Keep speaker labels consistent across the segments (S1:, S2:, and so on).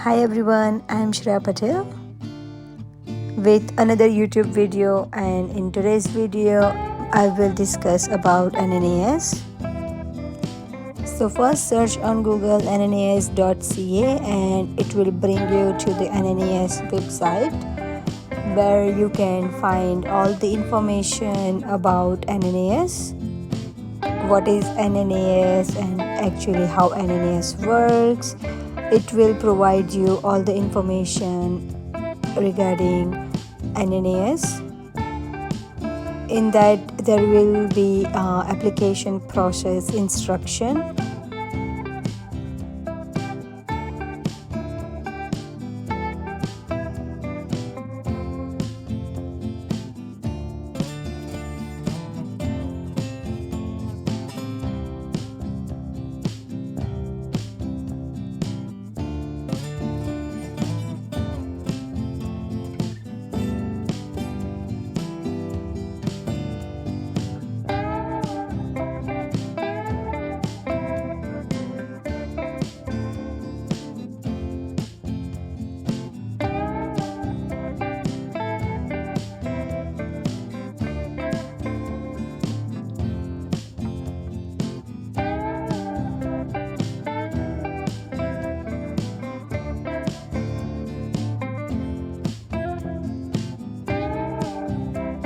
S1: Hi everyone, I am Shreya Patel with another YouTube video, and in today's video I will discuss about Nnas. So first search on Google nnas.ca and it will bring you to the Nnas website where you can find all the information about Nnas, what is Nnas and actually how Nnas works. It will provide you all the information regarding Nnas. In that there will be application process instruction.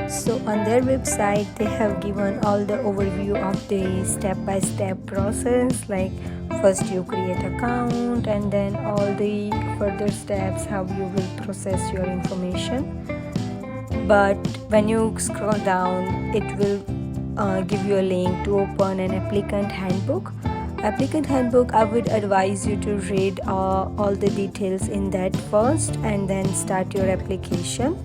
S1: So on their website they have given all the overview of the step-by-step process, like first you create account and then all the further steps how you will process your information. But when you scroll down it will give you a link to open an applicant handbook. I would advise you to read all the details in that first and then start your application.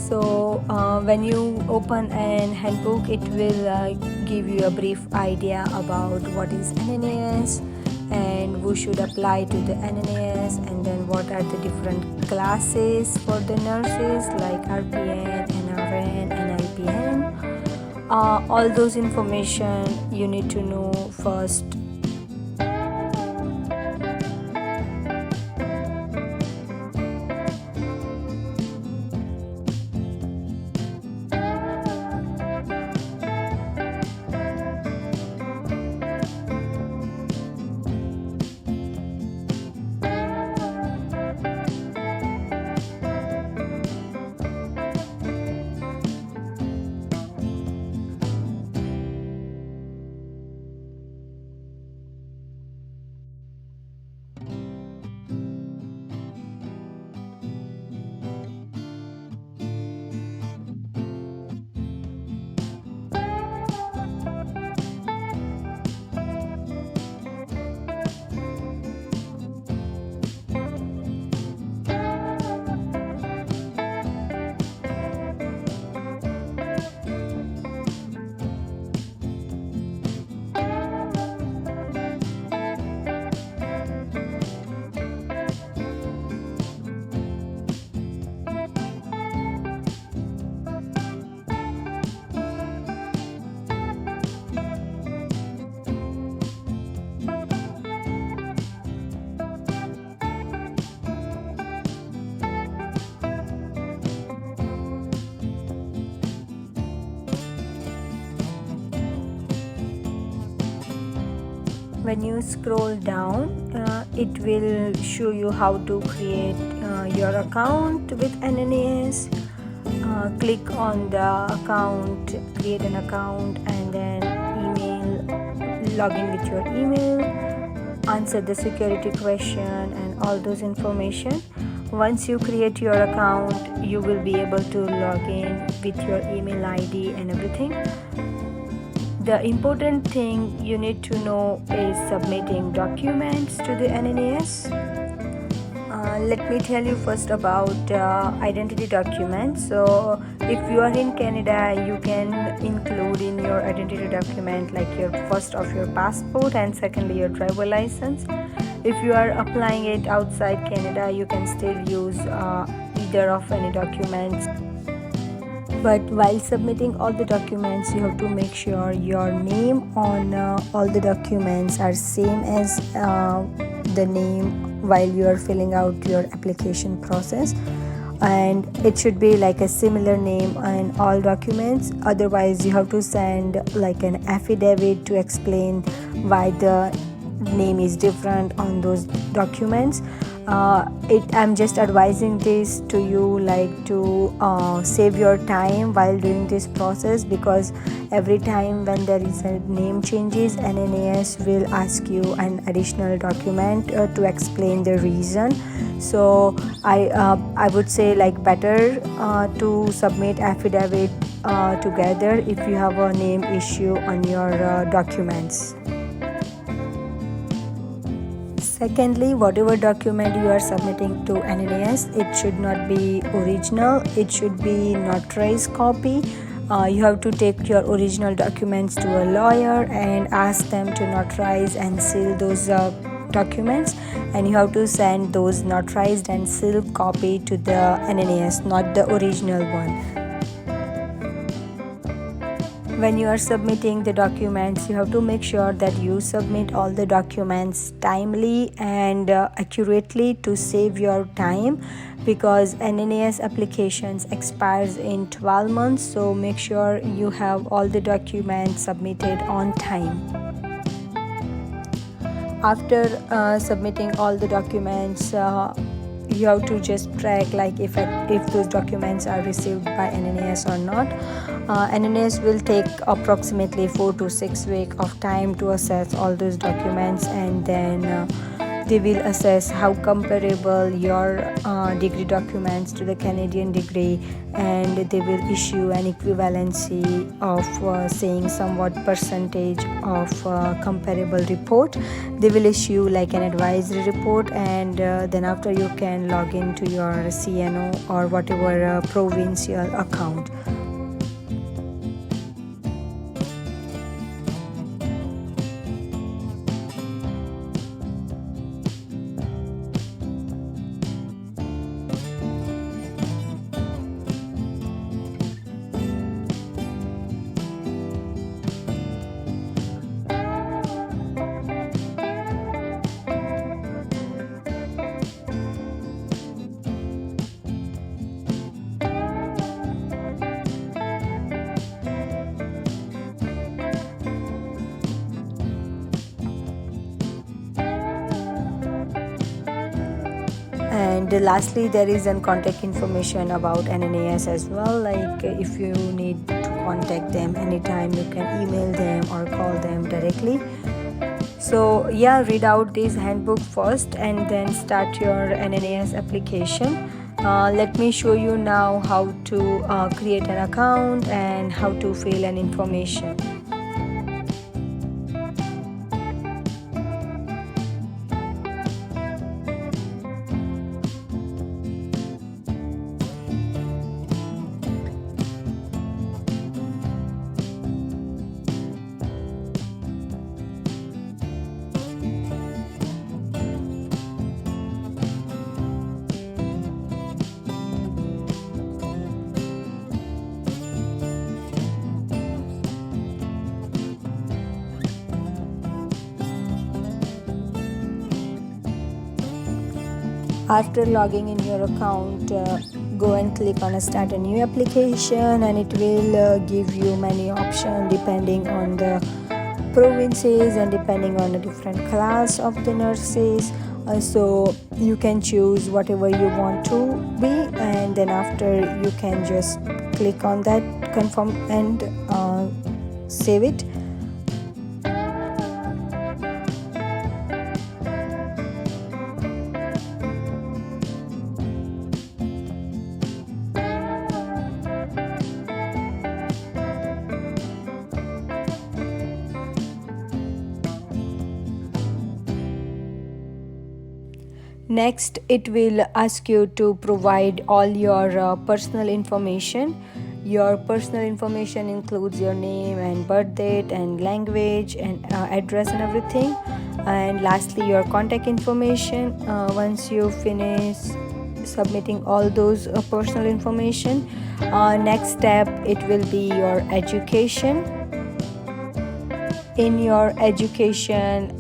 S1: So when you open an handbook, it will give you a brief idea about what is Nnas and who should apply to the Nnas, and then what are the different classes for the nurses like RPN, NRN, and LPN. All those information you need to know first. When you scroll down, it will show you how to create your account with Nnas. Click on the account, create an account, and then log in with your email, answer the security question and all those information. Once you create your account, you will be able to log in with your email ID and everything. The important thing you need to know is submitting documents to the Nnas. Let me tell you first about identity documents. So if you are in Canada, you can include in your identity document like your first of your passport and secondly your driver license. If you are applying it outside Canada, you can still use either of any documents. But while submitting all the documents, you have to make sure your name on all the documents are same as the name while you are filling out your application process, and it should be like a similar name in all documents. Otherwise you have to send like an affidavit to explain why the name is different on those documents. I'm just advising this to you like to save your time while doing this process, because every time when there is a name changes, Nnas will ask you an additional document to explain the reason. So I would say like better to submit affidavit together if you have a name issue on your documents. Secondly, whatever document you are submitting to Nnas, it should not be original, it should be notarized copy. You have to take your original documents to a lawyer and ask them to notarize and seal those documents, and you have to send those notarized and sealed copy to the Nnas, not the original one. When you are submitting the documents, you have to make sure that you submit all the documents timely and accurately to save your time, because Nnas applications expires in 12 months, so make sure you have all the documents submitted on time. After submitting all the documents, you have to just track like if those documents are received by Nnas or not. Nnas will take approximately 4 to 6 weeks of time to assess all those documents, and then they will assess how comparable your degree documents to the Canadian degree, and they will issue an equivalency of saying somewhat percentage of comparable report. They will issue like an advisory report, and then after you can log into your CNO or whatever provincial account. And lastly, there is an contact information about Nnas as well, like if you need to contact them anytime, you can email them or call them directly. So yeah, read out this handbook first and then start your Nnas application. Let me show you now how to create an account and how to fill an information. After logging in your account, go and click on start a new application, and it will give you many options depending on the provinces and depending on the different class of the nurses. So you can choose whatever you want to be, and then after you can just click on that, confirm, and save it. Next, it will ask you to provide all your personal information. Your personal information includes your name and birth date and language and address and everything. And lastly, your contact information. Once you finish submitting all those personal information, next step it will be your education. In your education,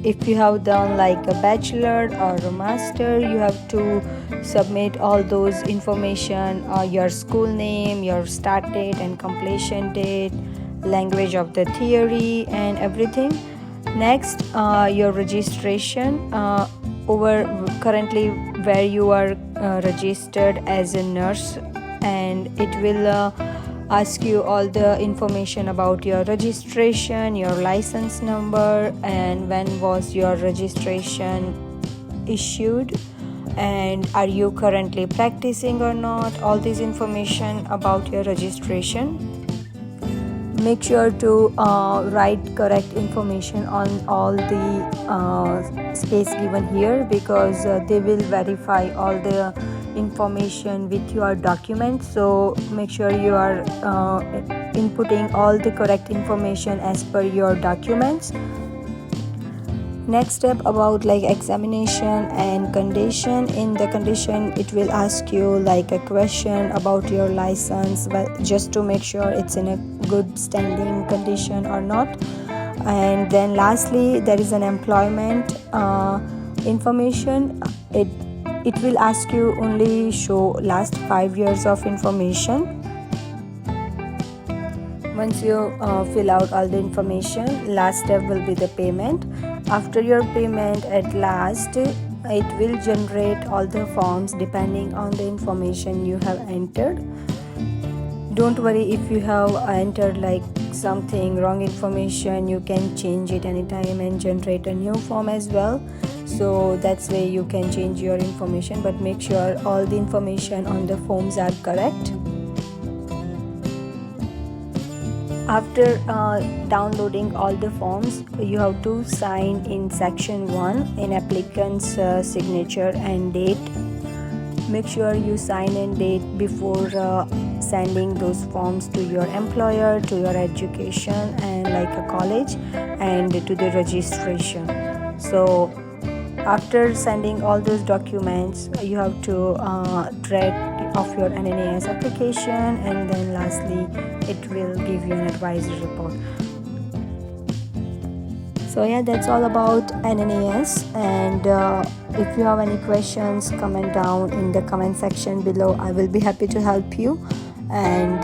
S1: if you have done like a bachelor or a master, you have to submit all those information, your school name, your start date and completion date, language of the theory and everything. Next, your registration, over currently where you are registered as a nurse, and it will ask you all the information about your registration, your license number, and when was your registration issued, and are you currently practicing or not. All this information about your registration. Make sure to write correct information on all the space given here, because they will verify all the information with your documents. So make sure you are inputting all the correct information as per your documents. Next step about like examination and condition. In the condition, it will ask you like a question about your license, but just to make sure it's in a good standing condition or not. And then lastly, there is an employment information. It will ask you only show last 5 years of information. Once you fill out all the information, last step will be the payment. After your payment, at last it will generate all the forms depending on the information you have entered. Don't worry if you have entered like something wrong information, you can change it anytime and generate a new form as well. So that's way you can change your information, but make sure all the information on the forms are correct. After downloading all the forms, you have to sign in section 1 in applicant's signature and date. Make sure you sign and date before sending those forms to your employer, to your education and like a college, and to the registration. So after sending all those documents, you have to track of your Nnas application, and then lastly it will give you an advisory report. So yeah, that's all about Nnas. And if you have any questions, comment down in the comment section below. I will be happy to help you. And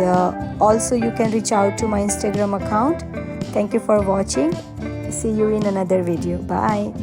S1: also you can reach out to my Instagram account. Thank you for watching. See you in another video. Bye.